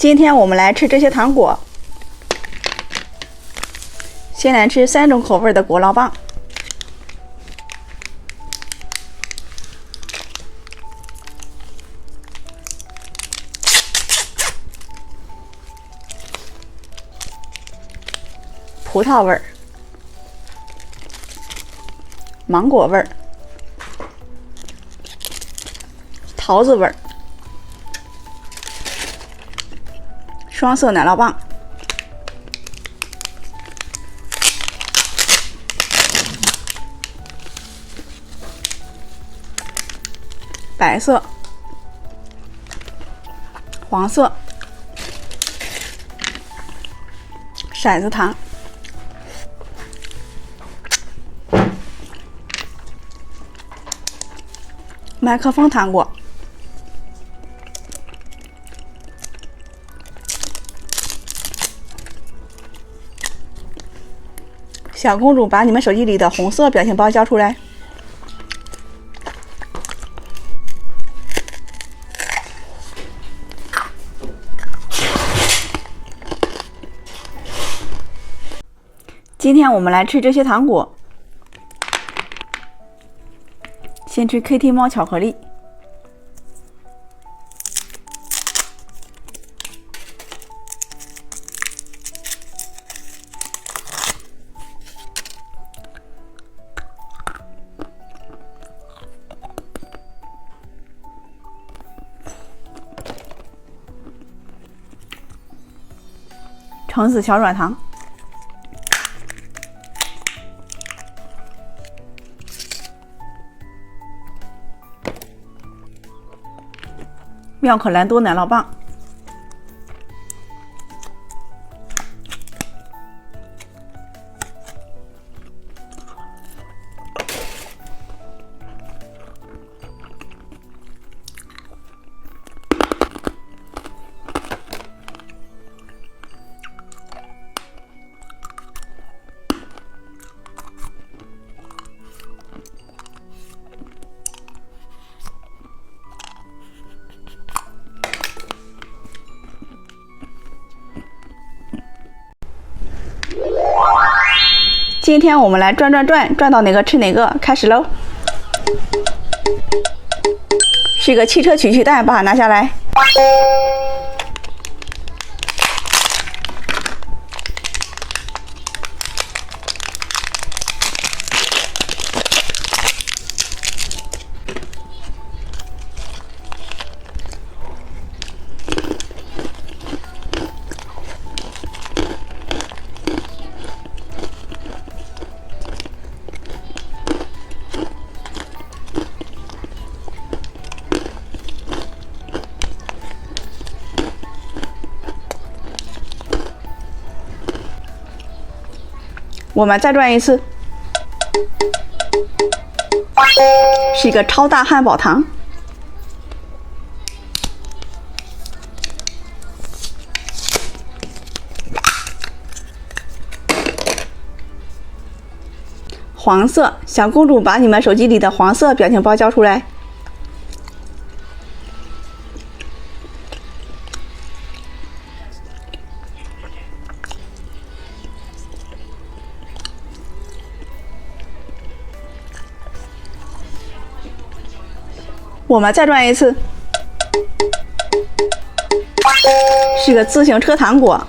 今天我们来吃这些糖果。先来吃3种口味的果酪棒。葡萄味儿、芒果味儿、桃子味儿、双色奶酪棒、白色、黄色、骰子糖、麦克风糖果、小公主把你们手机里的红色表情包交出来。今天我们来吃这些糖果。先吃 KT 猫巧克力，橙子小软糖，妙可蓝多奶酪棒，今天我们来转到哪个吃哪个，开始喽！是一个汽车取气弹，把它拿下来。我们再转一次，是一个超大汉堡糖，黄色。小公主把你们手机里的黄色表情包交出来。我们再转一次，是个自行车糖果，